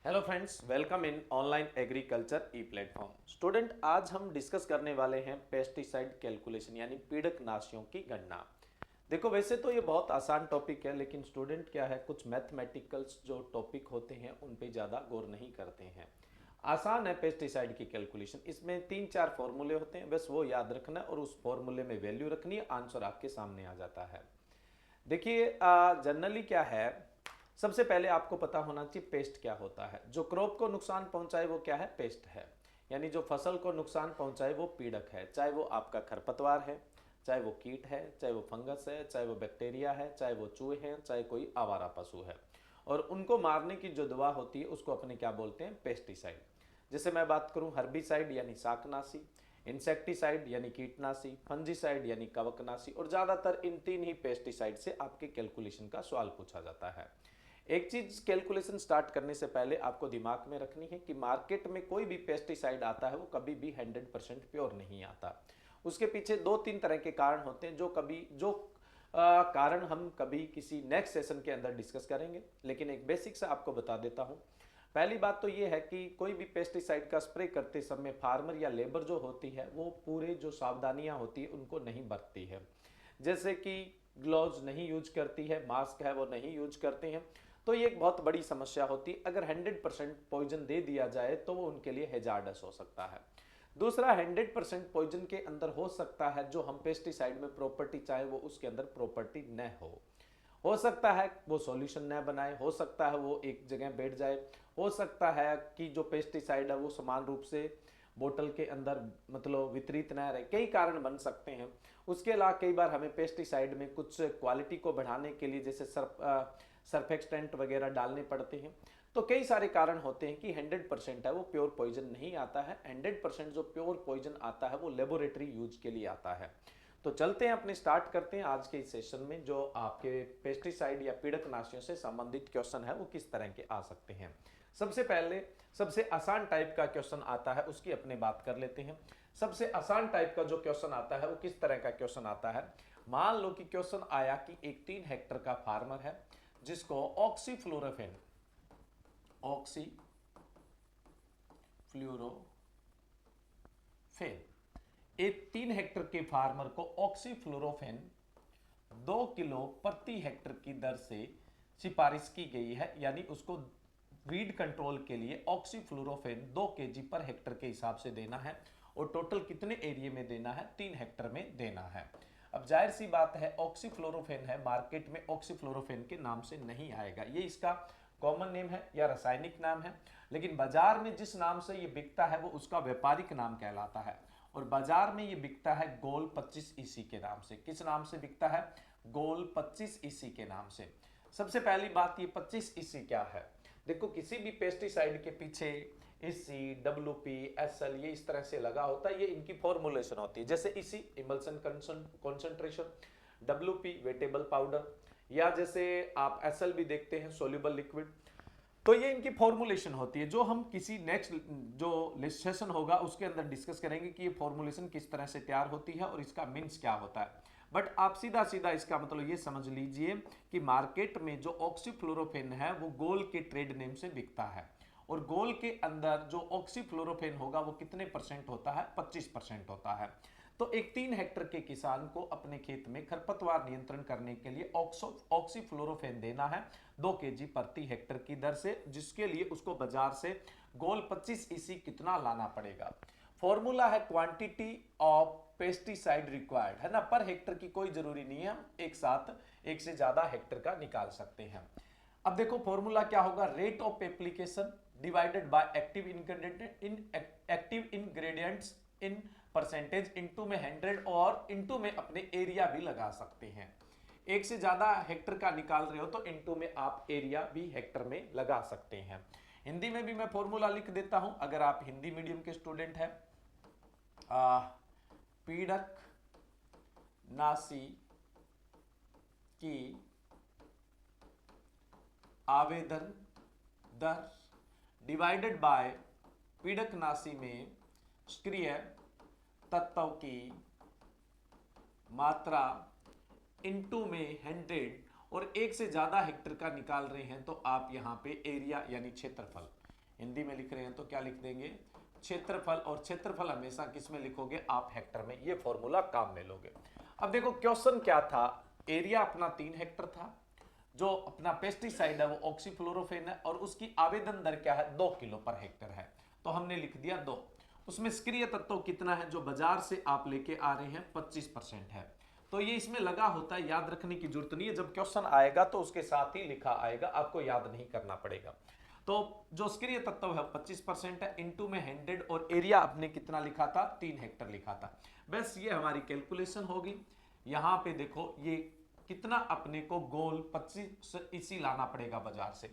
Hello friends, welcome in online agriculture E platform. Student, आज हम discuss करने वाले हैं पेस्टिसाइड कैलकुलेशन यानी पीड़कनाशियों की गणना। देखो, वैसे तो ये बहुत आसान टॉपिक है, लेकिन स्टूडेंट क्या है, कुछ मैथमेटिकल्स जो टॉपिक होते हैं उन पे ज़्यादा गौर नहीं करते हैं। आसान है पेस्टिसाइड की कैलकुलेशन, इसमें 3-4 फॉर्मूले होते हैं, बस वो याद रखना है और उस फॉर्मूले में वैल्यू रखनी है, आंसर आपके सामने आ जाता है। देखिए, जनरली क्या है, सबसे पहले आपको पता होना चाहिए पेस्ट क्या होता है। जो क्रॉप को नुकसान पहुंचाए वो क्या है, पेस्ट है। यानी जो फसल को नुकसान पहुंचाए वो पीड़क है, चाहे वो आपका खरपतवार है, चाहे वो कीट है, चाहे वो फंगस है, चाहे वो बैक्टीरिया है, चाहे वो चूहे हैं, चाहे कोई आवारा पशु है। और उनको मारने की जो दवा होती है उसको अपने क्या बोलते हैं, पेस्टिसाइड। जैसे मैं बात करूं हर्बिसाइड यानी शाकनाशी, इंसेक्टिसाइड यानी कीटनाशी, फंजीसाइड यानी कवकनाशी, और ज़्यादातर इन तीन ही पेस्टिसाइड से आपके कैलकुलेशन का सवाल पूछा जाता है। एक चीज कैलकुलेशन स्टार्ट करने से पहले आपको दिमाग में रखनी है कि मार्केट में कोई भी पेस्टिसाइड आता है वो कभी भी 100% प्योर नहीं आता। उसके पीछे 2-3 तरह के कारण होते हैं जो कारण हम कभी किसी नेक्स्ट सेशन के अंदर डिस्कस करेंगे, लेकिन एक बेसिक से आपको बता देता हूं। पहली बात तो ये है कि कोई भी पेस्टिसाइड का स्प्रे करते समय फार्मर या लेबर जो होती है वो पूरे जो सावधानियां होती है उनको नहीं बरतती है। जैसे कि ग्लव्स नहीं यूज करती है, मास्क है वो नहीं यूज करते हैं। तो ये एक बहुत बड़ी समस्या होती है। अगर 100% पॉइजन दे दिया जाए तो वो उनके लिए हैजार्डस हो सकता है। दूसरा, 100% पॉइजन के अंदर हो सकता है जो हम पेस्टिसाइड में प्रॉपर्टी चाहे वो उसके अंदर प्रॉपर्टी न हो सकता है वो सॉल्यूशन न बनाए, हो सकता है वो एक जगह बैठ जाए, हो सकता है कि जो पेस्टिसाइड है वो समान रूप से बोतल के अंदर मतलब वितरित न रहे, कई कारण बन सकते हैं। उसके अलावा कई बार हमें पेस्टिसाइड में कुछ क्वालिटी को बढ़ाने के लिए जैसे सर्फेक्टेंट वगैरह डालने पड़ते हैं। तो कई सारे कारण होते हैं कि 100% है वो प्योर पॉइजन नहीं आता है। 100% जो प्योर पॉइजन आता है वो लेबोरेटरी यूज के लिए आता है। तो चलते हैं, अपने स्टार्ट करते हैं आज के इस सेशन में। जो आपके पेस्टिसाइड या पीड़कनाशियों से संबंधित क्वेश्चन है वो किस तरह के आ सकते हैं। सबसे पहले सबसे आसान टाइप का क्वेश्चन आता है, उसकी अपने बात कर लेते हैं। सबसे आसान टाइप का जो क्वेश्चन आता है वो किस तरह का क्वेश्चन आता है। मान लो कि क्वेश्चन आया कि एक 3 हेक्टर का फार्मर है जिसको ऑक्सीफ्लोरोफेन एक 3 हेक्टर के फार्मर को ऑक्सीफ्लोरोफेन 2 किलो प्रति हेक्टर की दर से सिफारिश की गई है। यानी उसको वीड कंट्रोल के लिए ऑक्सीफ्लोरोफेन 2 kg पर हेक्टर के हिसाब से देना है। और टोटल कितने एरिया में देना है, 3 हेक्टर में देना है। अब जाहिर सी बात है, ऑक्सीफ्लोरोफेन है, मार्केट में ऑक्सीफ्लोरोफेन के नाम से नहीं आएगा, ये इसका कॉमन नेम है या रासायनिक नाम है। लेकिन बाजार में जिस नाम से ये बिकता है वो उसका व्यापारिक नाम कहलाता है। और बाजार में ये बिकता है गोल 25 ईसी के नाम से। किस नाम से बिकता है, गोल 25 ईसी के नाम से। सबसे पहली बात, ये 25 ईसी क्या है। देखो, किसी भी पेस्टिसाइड के पीछे ईसी, डब्ल्यूपी, एसएल ये इस तरह से लगा होता है, ये इनकी फॉर्मुलेशन होती है। जैसे EC emulsion concentration, WP wettable powder, या जैसे आप एसएल भी देखते हैं सोल्यूबल लिक्विड। तो ये इनकी फॉर्मुलेशन होती है, जो हम किसी नेक्स्ट जो सेशन होगा उसके अंदर डिस्कस करेंगे कि ये फॉर्मुलेशन किस तरह से तैयार होती है और इसका मीन्स क्या होता है। बट आप सीधा सीधा इसका मतलब ये समझ लीजिए कि मार्केट में जो ऑक्सीफ्लोरोफेन है वो गोल के ट्रेड नेम से बिकता है। और गोल के अंदर जो ऑक्सीफ्लोरोफेन होगा वो कितने परसेंट होता है, 25% होता है। तो एक 3 हेक्टर के किसान को अपने खेत में खरपतवार नियंत्रण करने के लिए ऑक्सीफ्लोरोफेन देना है 2 kg प्रति हेक्टर की दर से, जिसके लिए उसको बाजार से गोल 25 ईसी कितना लाना पड़ेगा। फॉर्मूला है क्वांटिटी ऑफ पेस्टिसाइड रिक्वायर्ड, है ना, पर हेक्टर की कोई जरूरी नहीं है, हम एक साथ एक से ज्यादा हेक्टर का निकाल सकते हैं। अब देखो फॉर्मूला क्या होगा, rate of application divided by active ingredients in percentage, into में 100 और इनटू में अपने एरिया भी लगा सकते हैं। एक से ज्यादा हेक्टर का निकाल रहे हो तो इनटू में आप एरिया भी हेक्टर में लगा सकते हैं। हिंदी में भी मैं फॉर्मूला लिख देता हूं, अगर आप हिंदी मीडियम के स्टूडेंट हैं। पीड़क नाशी की आवेदन दर डिवाइडेड बाय पीड़कनाशी में सक्रिय तत्वों की मात्रा इनटू में 100, और एक से ज्यादा हेक्टर का निकाल रहे हैं तो आप यहां पे एरिया यानी क्षेत्रफल, हिंदी में लिख रहे हैं तो क्या लिख देंगे, क्षेत्रफल, और क्षेत्रफल हमेशा किस में लिखोगे आप, हेक्टर में। ये फॉर्मूला काम में लोगे। अब देखो क्वेश्चन क्या था, एरिया अपना 3 हेक्टर था, जो अपना पेस्टिसाइड है वो ऑक्सीफ्लोरोफेन है, और उसकी आवेदन दर क्या है, 2 किलो पर हेक्टर है, तो हमने लिख दिया 2। उसमें सक्रिय तत्व कितना है, जो बाजार से आप लेके आ रहे हैं 25% है, तो ये इसमें लगा होता है, याद रखने की जरूरत नहीं है, जब क्वेश्चन आएगा तो उसके साथ ही लिखा आएगा, आपको याद नहीं करना पड़ेगा। तो जो सक्रिय तत्व है 25% है, इनटू में 100, और एरिया आपने कितना लिखा था, 3 हेक्टर लिखा था। बस ये हमारी कैलकुलेशन होगी। यहां पे देखो ये कितना अपने को गोल 25 इसी लाना पड़ेगा बाजार से,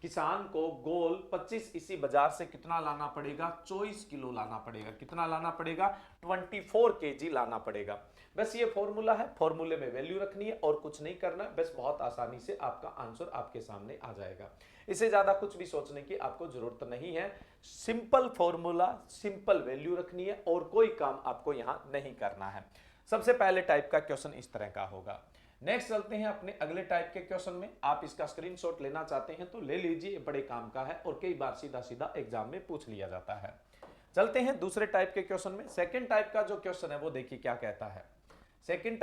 किसान को गोल 25 इसी बाजार से कितना लाना पड़ेगा, 24 किलो लाना पड़ेगा। कितना लाना पड़ेगा, 24 केजी लाना पड़ेगा। बस ये फॉर्मूला है, फॉर्मूले में वैल्यू रखनी है और कुछ नहीं करना, बस बहुत आसानी से आपका आंसर आपके सामने आ जाएगा। इससे ज्यादा कुछ भी सोचने की आपको जरूरत नहीं है। सिंपल फॉर्मूला, सिंपल वैल्यू रखनी है और कोई काम आपको यहां नहीं करना है। सबसे पहले टाइप का क्वेश्चन इस तरह का होगा। नेक्स्ट चलते हैं अपने अगले टाइप के क्वेश्चन में। आप इसका स्क्रीनशॉट लेना चाहते हैं तो ले लीजिए, बड़े काम का है और कई बार सीधा सीधा एग्जाम में पूछ लिया जाता है। चलते हैं दूसरे टाइप के क्वेश्चन में। सेकंड टाइप का जो क्वेश्चन है वो देखिए क्या कहता है। सेकंड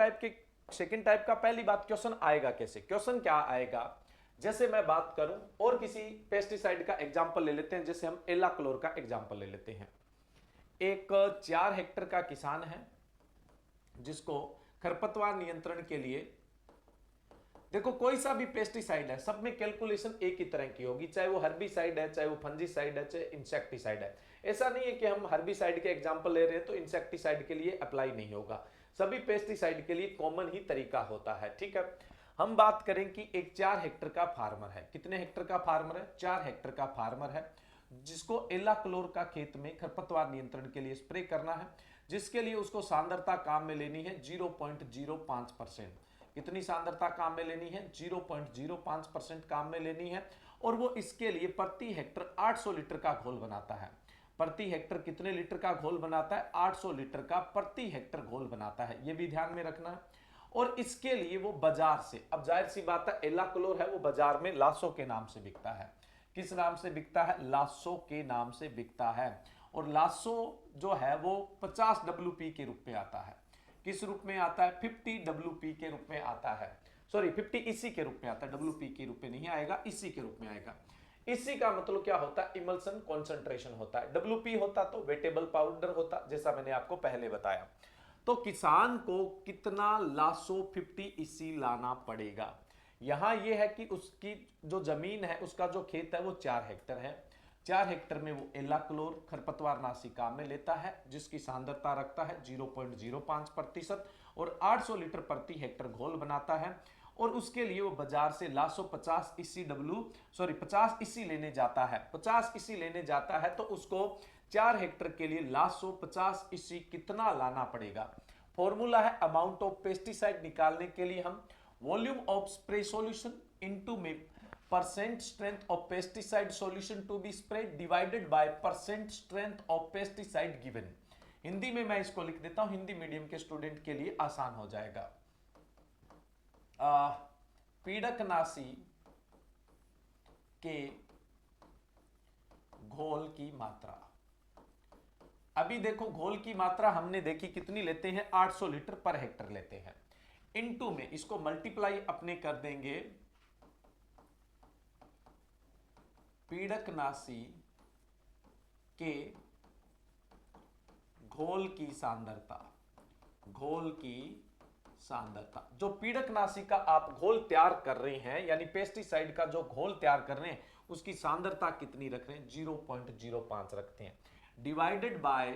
टाइप का पहली बात, क्वेश्चन आएगा कैसे, क्वेश्चन क्या आएगा, जैसे मैं बात करूं और किसी पेस्टिसाइड का एग्जाम्पल ले लेते हैं, जैसे हम एलाक्लोर का एग्जाम्पल ले लेते हैं। एक 4 हेक्टर का किसान है जिसको खरपतवार नियंत्रण के लिए, देखो कोई सा भी पेस्टिसाइड है, सब में कैलकुलेशन एक ही तरह की होगी, चाहे वो हर्बिसाइड है, चाहे वो फंजीसाइड है, चाहे इंसेक्टिसाइड है। ऐसा नहीं है कि हम हर्बिसाइड के एग्जांपल ले रहे हैं तो इंसेक्टिसाइड के लिए अप्लाई नहीं होगा, सभी पेस्टिसाइड के लिए कॉमन ही तरीका होता है। ठीक है, हम बात करें कि एक 4 हेक्टर का फार्मर है। कितने हेक्टर का फार्मर है, 4 हेक्टर का फार्मर है, जिसको एलाक्लोर का खेत में खरपतवार नियंत्रण के लिए स्प्रे करना है, जिसके लिए उसको सांद्रता काम में लेनी है 0.05%। कितनी सांद्रता काम में लेनी है, 0.05% काम में लेनी है, और वो इसके लिए प्रति हेक्टर 800 लीटर का घोल बनाता है। प्रति हेक्टर कितने लीटर का घोल बनाता है, 800 लीटर का प्रति हेक्टर घोल बनाता है, ये भी ध्यान में रखना है। और इसके लिए वो बाजार से, अब जाहिर सी बात है एलाक्लोर है वो बाजार में लासो के नाम से बिकता है। किस नाम से बिकता है, लासो के नाम से बिकता है, और लासो जो है वो 50 WP के रूप में आता है। किस रूप में आता है, 50 WP के रूप में आता है, सॉरी 50 इसी के रूप में आता है, WP के रूप में नहीं आएगा, इसी के रूप में आएगा। इसी का मतलब क्या होता है, इमल्सन कॉन्सेंट्रेशन होता है। WP होता तो वेटेबल पाउडर होता, जैसा मैंने आपको पहले बताया। तो किसान को कितना लासो 50 इसी लाना पड़ेगा। यहां यह है कि उसकी जो जमीन है, उसका जो खेत है वो 4 हेक्टर है। 4 हेक्टर में वो एलाक्लोर खरपतवार नाशी काम में लेता है, जिसकी सांद्रता रखता है 0.05% और 800 लीटर प्रति हेक्टर घोल बनाता है, और उसके लिए वो बाजार से लासो 50 इसी लेने जाता है। 50 इसी लेने जाता है तो उसको 4 हेक्टर के लिए लासो 50 इसी कितना लाना पड़ेगा। फॉर्मूला है अमाउंट ऑफ पेस्टिसाइड निकालने के लिए हम volume of spray solution into में percent strength of pesticide solution to be spread divided by percent strength of pesticide given. Hindi में मैं इसको लिख देता हूं, हिंदी मीडियम के स्टूडेंट के लिए आसान हो जाएगा। पीड़कनाशी के घोल की मात्रा, अभी देखो घोल की मात्रा हमने देखी कितनी लेते हैं, 800 लीटर पर हेक्टर लेते हैं, इनटू में इसको मल्टीप्लाई अपने कर देंगे पीड़कनाशी के घोल की सांद्रता, घोल की सांद्रता, जो पीड़कनाशी का आप घोल तैयार कर रहे हैं, यानी पेस्टिसाइड का जो घोल तैयार कर रहे हैं, उसकी सांद्रता कितनी रख रहे हैं, 0.05 रखते हैं, डिवाइडेड बाय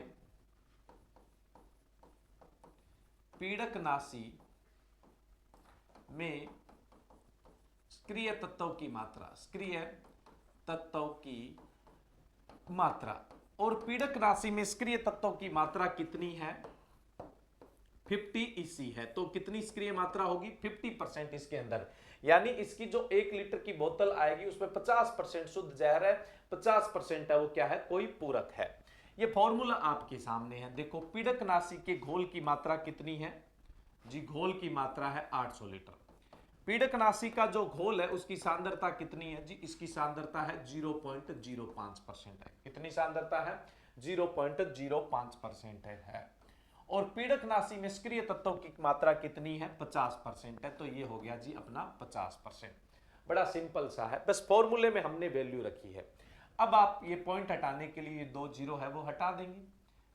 पीड़कनाशी में सक्रिय तत्वों की मात्रा, सक्रिय तत्वों की मात्रा, और पीड़कनाशी में सक्रिय तत्वों की मात्रा कितनी है, 50 इसी है, तो कितनी सक्रिय मात्रा होगी, 50% इसके अंदर, यानी इसकी जो 1 लीटर की बोतल आएगी उसमें 50% शुद्ध जहर है, 50% है वो क्या है, कोई पूरक है। ये फॉर्मूला आपके सामने है। देखो पीड़कनाशी के घोल की मात्रा कितनी है जी, घोल की मात्रा है 800 लीटर। पीडकनाशी का जो घोल है उसकी सांद्रता कितनी है जी? इसकी सांद्रता है 0.05% है। कितनी सांद्रता है? 0.05% है। और पीडकनाशी में सक्रिय तत्वों की मात्रा कितनी है? 50% है। तो ये हो गया जी अपना 50%। बड़ा सिंपल सा है, बस फॉर्मूले में हमने वैल्यू रखी है। अब आप ये पॉइंट हटाने के लिए 2 जीरो है वो हटा देंगे,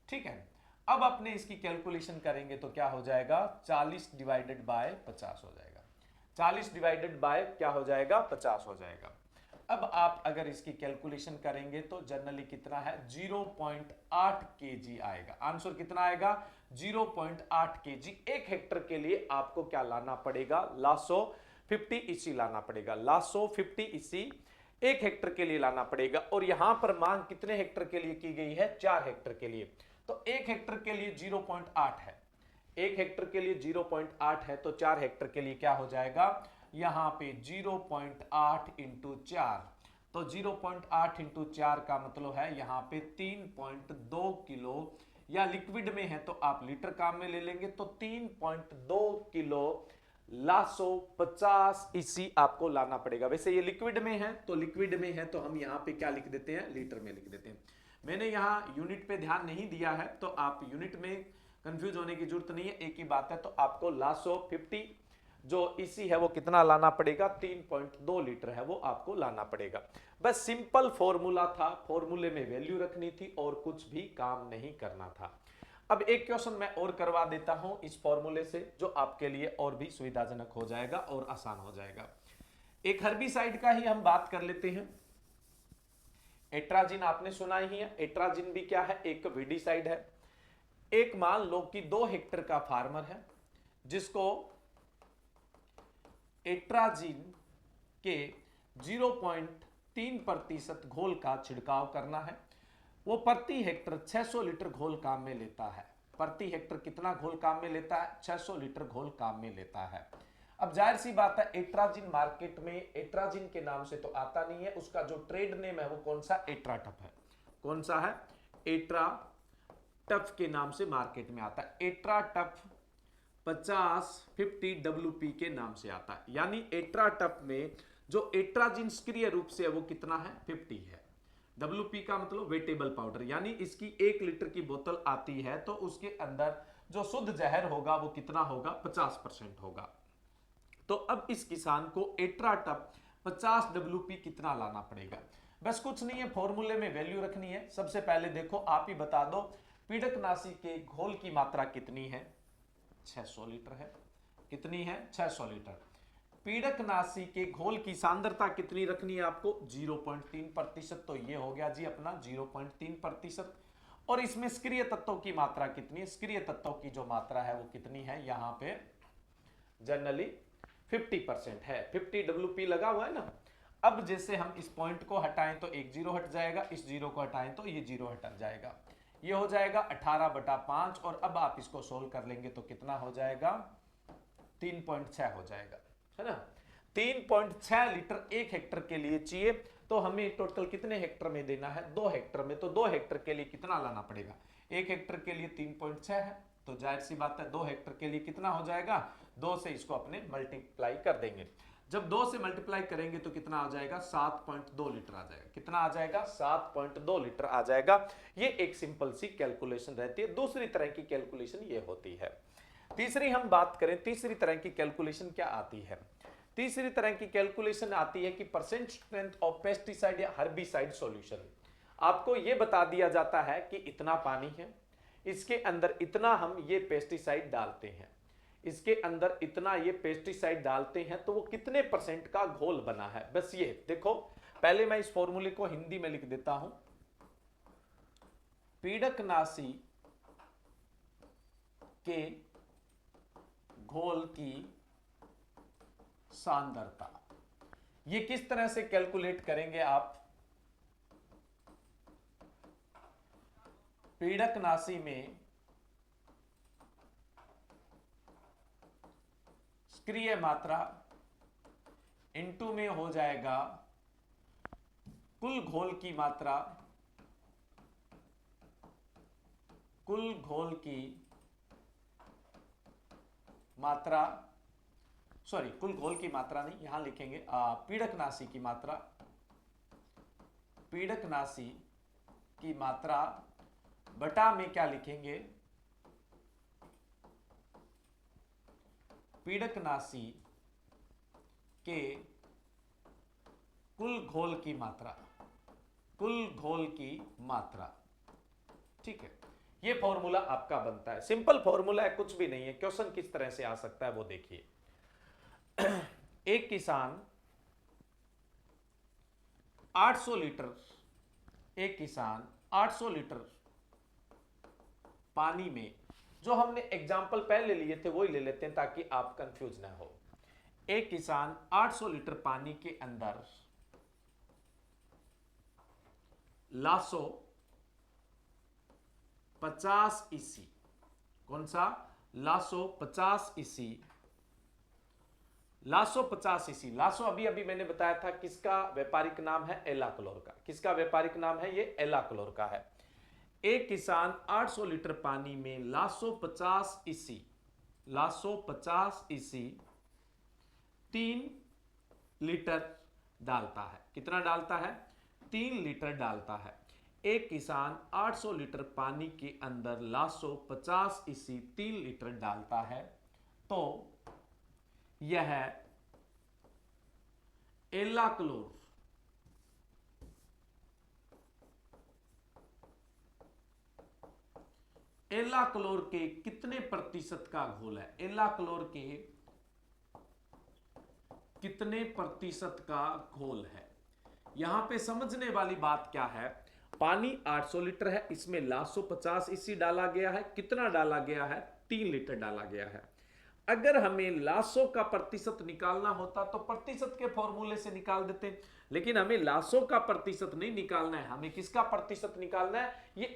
ठीक है। अब अपने इसकी कैलकुलेशन करेंगे तो क्या हो जाएगा? 40 डिवाइडेड बाय 50 हो जाएगा। 40 डिवाइडेड बाय क्या हो जाएगा? 50 हो जाएगा। अब आप अगर इसकी कैलकुलेशन करेंगे तो जनरली कितना है? 0.8 केजी आएगा। आंसर कितना आएगा? 0.8 केजी। 1 हेक्टर के लिए आपको क्या लाना पड़ेगा? लासो 50 इसी लाना पड़ेगा। लासो 50 इसी 1 हेक्टर के लिए लाना पड़ेगा। और यहां पर मांग कितने हेक्टर के लिए की गई है? 4 हेक्टर के लिए। तो 1 हेक्टर के लिए 0.8 है। 1 हेक्टर के लिए 0.8 है तो 4 हेक्टर के लिए क्या हो जाएगा? यहां पे 0.8 इंटू 4, तो 0.8 इंटू 4 का मतलब है यहां पे 3.2 किलो, या लिक्विड में है तो आप लीटर काम में ले लेंगे, तो 3.2 किलो लासो 50 इसी आपको लाना पड़ेगा। वैसे ये लिक्विड में है तो लिक्विड में है तो हम यहां पे क्या लिख देते हैं? लीटर में लिख देते हैं। मैंने यहां यूनिट पे ध्यान नहीं दिया है तो आप यूनिट में कंफ्यूज होने की जरूरत नहीं है, एक ही बात है। तो आपको लासो 50 जो इसी है वो कितना लाना पड़ेगा? 3.2 लीटर है वो आपको लाना पड़ेगा। बस सिंपल फॉर्मूला था, फॉर्मूले में वैल्यू रखनी थी और कुछ भी काम नहीं करना था। अब एक क्वेश्चन मैं और करवा देता हूं इस फॉर्मूले से, जो आपके लिए और भी सुविधाजनक हो जाएगा और आसान हो जाएगा। एक हर्बिसाइड का ही हम बात कर लेते हैं। एट्राजिन आपने सुना ही है। एट्राजिन भी क्या है? एक वीडिसाइड है। एक मान लो कि 2 हेक्टर का फार्मर है जिसको एट्राजिन के 0.3% घोल का छिड़काव करना है। वो प्रति हेक्टर 600 लीटर घोल काम में लेता है। प्रति हेक्टर कितना घोल काम में लेता है? 600 लीटर घोल काम में लेता है। अब जाहिर सी बात है, एट्राजिन मार्केट में एट्राजिन के नाम से तो आता नहीं है, उसका जो ट्रेड नेम है वो कौन सा? एट्राटफ है। कौन सा है? एट्राटफ के नाम से मार्केट में आता है। एट्राटफ 50 WP के नाम से आता है। यानी एट्राटफ में जो एट्राजिन सक्रिय रूप से है वो कितना है? 50 है। WP का मतलब वेटेबल पाउडर, यानी इसकी 1 लीटर की बोतल आती है तो उसके अंदर जो शुद्ध जहर होगा वो कितना होगा? 50% होगा। तो अब इस किसान को एट्राटफ 50 WP कितना लाना पड़ेगा? बस कुछ नहीं है, फॉर्मूले में वैल्यू रखनी है। सबसे पहले देखो, आप ही बता दो पीडकनाशी के घोल की मात्रा कितनी है? 600 लीटर है। कितनी है? 600 लीटर। पीडकनाशी के घोल की सांद्रता कितनी रखनी है आपको? 0.3%। तो ये हो गया जी अपना 0.3%। और इसमें सक्रिय तत्वों की मात्रा कितनी है? सक्रिय तत्वों की जो मात्रा है वो कितनी है? यहां पे जनरली 50% है। 50 WP लगा हुआ है ना। अब जैसे हम इस पॉइंट को हटाएं तो एक जीरो हट जाएगा, इस जीरो को हटाएं तो ये जीरो हट जाएगा। ये हो जाएगा 18/5। और अब आप इसको सोल्व कर लेंगे तो कितना हो जाएगा? 3.6 हो जाएगा, है ना। 3.6 लीटर 1 हेक्टर के लिए चाहिए। तो हमें टोटल कितने हेक्टर में देना है? 2 हेक्टर में। तो 2 हेक्टर के लिए कितना लाना पड़ेगा? 1 हेक्टर के लिए 3.6 है तो जाहिर सी बात है 2 हेक्टर के लिए कितना हो जाएगा? 2 से इसको अपने मल्टीप्लाई कर देंगे। जब 2 से मल्टीप्लाई करेंगे तो कितना आ जाएगा? 7.2 लीटर आ जाएगा। कितना आ जाएगा? 7.2 लीटर आ जाएगा। ये एक सिंपल सी कैलकुलेशन रहती है। दूसरी तरह की कैलकुलेशन ये होती है। तीसरी हम बात करें, तीसरी तरह की कैलकुलेशन क्या आती है? तीसरी तरह की कैलकुलेशन आती है कि परसेंट स्ट्रेंथ ऑफ पेस्टिसाइड या हर्बिसाइड सॉल्यूशन। आपको यह बता दिया जाता है कि इतना पानी है, इसके अंदर इतना हम ये पेस्टिसाइड डालते हैं, इसके अंदर इतना ये पेस्टिसाइड डालते हैं, तो वो कितने परसेंट का घोल बना है। बस ये देखो, पहले मैं इस फॉर्मूले को हिंदी में लिख देता हूं। पीडकनाशी के घोल की सांद्रता, ये किस तरह से कैलकुलेट करेंगे आप? पीडकनाशी में सक्रिय मात्रा इनटू में हो जाएगा कुल घोल की मात्रा, कुल घोल की मात्रा सॉरी कुल घोल की मात्रा नहीं, यहां लिखेंगे पीडकनाशी की मात्रा, पीडकनाशी की मात्रा बटा में क्या लिखेंगे, पीडकनाशी के कुल घोल की मात्रा, कुल घोल की मात्रा। ठीक है, ये फॉर्मूला आपका बनता है, सिंपल फॉर्मूला है, कुछ भी नहीं है। क्वेश्चन किस तरह से आ सकता है वो देखिए। एक किसान 800 लीटर, एक किसान 800 लीटर पानी में, जो हमने एग्जाम्पल पहले लिए थे वही ले लेते हैं ताकि आप कंफ्यूज ना हो। एक किसान 800 लीटर पानी के अंदर लासो 50 ईसी, कौन सा, lasso 50 EC, lasso 50 EC. Lasso अभी अभी मैंने बताया था किसका व्यापारिक नाम है, एलाक्लोर का। किसका व्यापारिक नाम है, ये एलाक्लोर का है। एक किसान 800 लीटर पानी में lasso 50 EC, lasso 50 EC 3 litre डालता है। कितना डालता है, 3 लीटर डालता है। एक किसान 800 लीटर पानी के अंदर लासो 50 ईसी 3 लीटर डालता है, तो यह एलाक्लोर, एलाक्लोर के कितने प्रतिशत का घोल है, एलाक्लोर के कितने प्रतिशत का घोल है। यहां पे समझने वाली बात क्या है, पानी 800 लीटर है, इसमें लासो 50 ईसी डाला गया है। कितना डाला गया है, 3 लीटर डाला गया है। अगर हमें लासो का प्रतिशत निकालना होता तो प्रतिशत के फॉर्मूले से निकाल देते, लेकिन हमें लासो का प्रतिशत नहीं निकालना है, हमें किसका प्रतिशत निकालना है, ये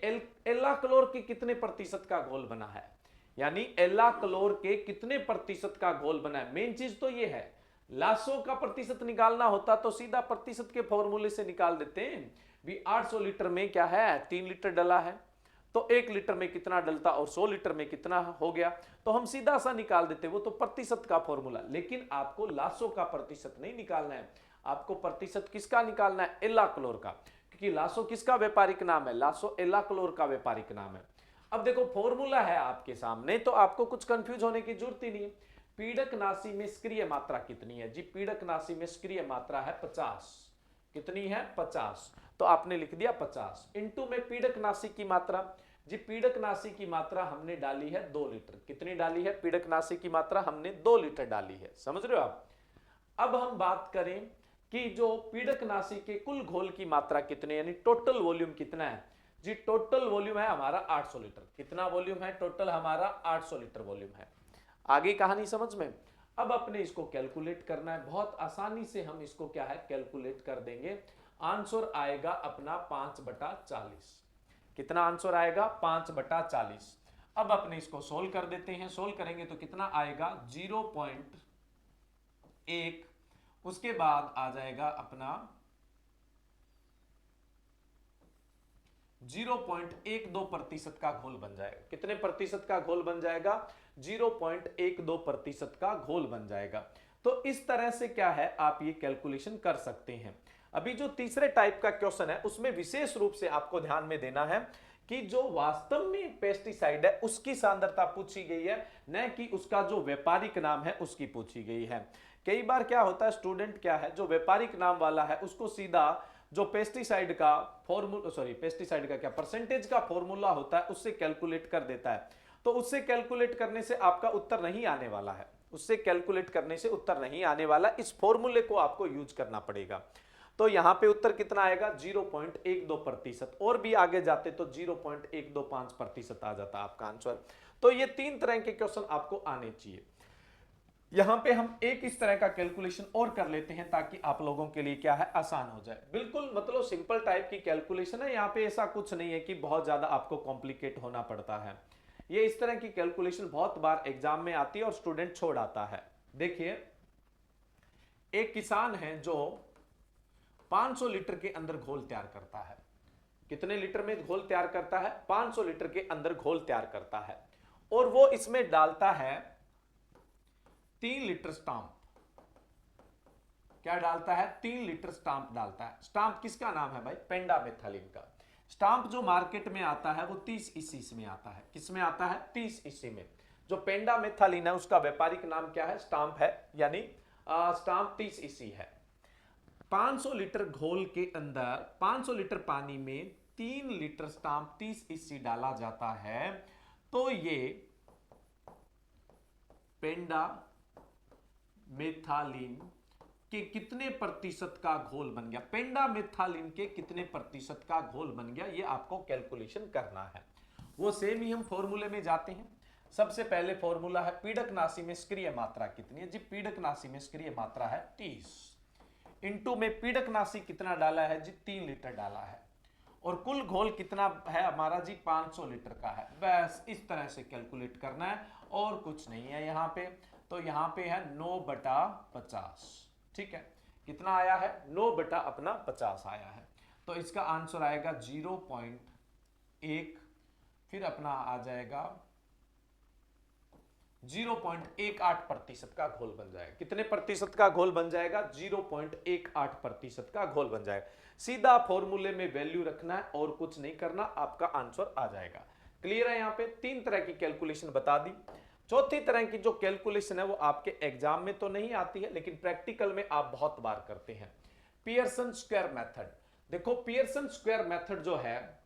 एलाक्लोर के कितने प्रतिशत का घोल बना है, यानी एलाक्लोर के कितने प्रतिशत का घोल बना है। मेन चीज तो ये है, लासो का प्रतिशत निकालना होता तो सीधा प्रतिशत के फॉर्मूले से निकाल देते हैं। भी 800 लीटर में क्या है, 3 लीटर डला है, तो 1 लीटर में कितना डलता और 100 लीटर में कितना हो गया, तो हम सीधा सा निकाल देते, वो तो प्रतिशत का फॉर्मूला। लेकिन आपको लासो का प्रतिशत नहीं निकालना है, आपको प्रतिशत किसका निकालना है, एलाक्लोर का, क्योंकि लासो किसका व्यापारिक नाम है, लासो एलाक्लोर का व्यापारिक नाम है। अब देखो फॉर्मूला है आपके सामने, तो आपको कुछ कंफ्यूज होने की जरूरत ही नहीं है। पीडकनाशी में सक्रिय मात्रा कितनी है जी, पीडकनाशी में सक्रिय मात्रा है 50। कितनी है, 50, तो आपने लिख दिया 50 इंटू में पीडकनाशी की मात्रा। जी पीडकनाशी की मात्रा हमने डाली है 2 लीटर। कितनी डाली है, पीडकनाशी की मात्रा हमने 2 लीटर डाली है, समझ रहे हो आप। अब हम बात करें कि जो पीडकनाशी के कुल घोल की मात्रा कितनी, यानी टोटल वॉल्यूम कितना है। जी टोटल वॉल्यूम है हमारा 800 लीटर। कितना वॉल्यूम है, टोटल हमारा 800 लीटर वॉल्यूम है। आगे कहानी समझ में। अब अपने इसको कैलकुलेट करना है, बहुत आसानी से हम इसको क्या है कैलकुलेट कर देंगे। आंसर आएगा अपना 5/40। कितना आंसर आएगा, 5/40। अब अपने इसको सोल्व कर देते हैं, सोल्व करेंगे तो कितना आएगा 0.1, उसके बाद आ जाएगा अपना 0.12% का घोल बन जाएगा। कितने प्रतिशत का घोल बन जाएगा, 0.12% का घोल बन जाएगा। तो इस तरह से क्या है आप ये कैलकुलेशन कर सकते हैं। अभी जो तीसरे टाइप का क्वेश्चन है उसमें विशेष रूप से आपको ध्यान में देना है कि जो वास्तव में पेस्टिसाइड है उसकी सांद्रता पूछी गई है, न कि उसका जो व्यापारिक नाम है उसकी पूछी गई है। कई बार क्या होता है, स्टूडेंट क्या है जो व्यापारिक नाम वाला है उसको सीधा जो पेस्टिसाइड का फॉर्मूला, सॉरी पेस्टिसाइड का क्या परसेंटेज का फॉर्मूला होता है उससे कैलकुलेट कर देता है। तो उससे कैलकुलेट करने से आपका उत्तर नहीं आने वाला है, उससे कैलकुलेट करने से उत्तर नहीं आने वाला, इस फॉर्मूले को आपको यूज करना पड़ेगा। तो यहां पे उत्तर कितना आएगा 0.12%, और भी आगे जाते तो 0.125% आ जाता आपका आंसर। तो ये 3 तरह के क्वेश्चन आपको आने चाहिए। यहां पे हम एक इस तरह का कैलकुलेशन और कर लेते हैं ताकि आप लोगों के लिए क्या है आसान हो जाए। बिल्कुल मतलब सिंपल टाइप की कैलकुलेशन है, यहां पे ऐसा कुछ नहीं है कि बहुत ज्यादा आपको कॉम्प्लिकेट होना पड़ता है। ये इस तरह की कैलकुलेशन बहुत बार एग्जाम में आती है और स्टूडेंट छोड़ आता है। देखिए एक किसान है जो 500 लीटर के अंदर घोल तैयार करता है। कितने लीटर में घोल तैयार करता है, 500 लीटर के अंदर घोल तैयार करता है, और वो इसमें डालता है 3 लीटर स्टाम्प। क्या डालता है, 3 लीटर स्टाम्प डालता है। स्टाम्प किसका नाम है भाई, पेंडामेथालिन का। स्टाम्प जो मार्केट में आता है वो 30 ईसी में आता है। किस में आता है, 30 ईसी में। जो पेंडामेथालिन है उसका व्यापारिक नाम क्या है, स्टाम्प है, यानी स्टाम्प 30 ईसी है। 500 लीटर घोल के अंदर 500 लीटर पानी में 3 लीटर स्टाम्प 30 ईसी डाला जाता है, तो ये पेंडामेथालिन के कितने प्रतिशत का घोल बन गया, पेंडामेथालिन के कितने प्रतिशत का घोल बन गया, ये आपको कैलकुलेशन करना है। वो सेम ही हम फॉर्मूले में जाते हैं। सबसे पहले फॉर्मूला है पीडकनाशी में निष्क्रिय मात्रा कितनी है जी, पीडकनाशी में निष्क्रिय मात्रा है 30, इंटू में पीडकनाशी कितना डाला है जी, 3 लीटर डाला है, और कुल घोल कितना है हमारा जी, 500 लीटर का है। बस इस तरह से कैलकुलेट करना है और कुछ नहीं है यहाँ पे। तो यहाँ पे है 9/50, ठीक है, कितना आया है, 9/50 आया है। तो इसका आंसर आएगा 0.1, फिर अपना आ जाएगा 0.18% का घोल बन जाएगा। कितने प्रतिशत का घोल बन जाएगा, 0.18% का घोल बन जाएगा। सीधा फॉर्मूले में वैल्यू रखना है और कुछ नहीं करना, आपका आंसर आ जाएगा। क्लियर है। यहाँ पे 3 तरह की कैलकुलेशन बता दी। चौथी तरह की जो कैलकुलेशन है वो आपके एग्जाम में तो नहीं आती है, लेकिन प्रैक्टिकल में आप बहुत बार करते हैं, पियर्सन स्क्वायर मेथड। देखो पियर्सन स्क्वायर मेथड जो है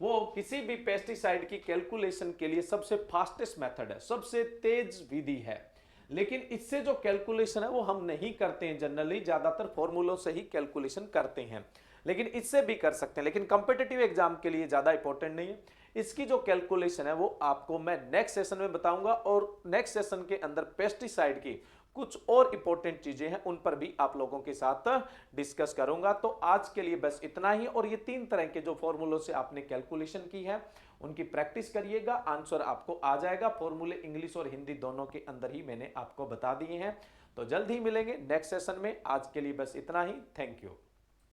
वो किसी भी पेस्टिसाइड की कैलकुलेशन के लिए सबसे फास्टेस्ट मेथड है, सबसे तेज विधि है। लेकिन इससे जो कैलकुलेशन है वो हम नहीं करते हैं, जनरली ज्यादातर फॉर्मूलों से ही कैलकुलेशन करते हैं, लेकिन इससे भी कर सकते हैं, लेकिन कंपिटिटिव एग्जाम के लिए ज्यादा इंपॉर्टेंट नहीं है। इसकी जो कैलकुलेशन है वो आपको मैं नेक्स्ट सेशन में बताऊंगा, और नेक्स्ट सेशन के अंदर पेस्टिसाइड की कुछ और इंपॉर्टेंट चीजें हैं उन पर भी आप लोगों के साथ डिस्कस करूंगा। तो आज के लिए बस इतना ही, और ये 3 तरह के जो फॉर्मूलों से आपने कैलकुलेशन की है उनकी प्रैक्टिस करिएगा, आंसर आपको आ जाएगा। फॉर्मूले इंग्लिश और हिंदी दोनों के अंदर ही मैंने आपको बता दिए हैं। तो जल्द ही मिलेंगे नेक्स्ट सेशन में। आज के लिए बस इतना ही, थैंक यू।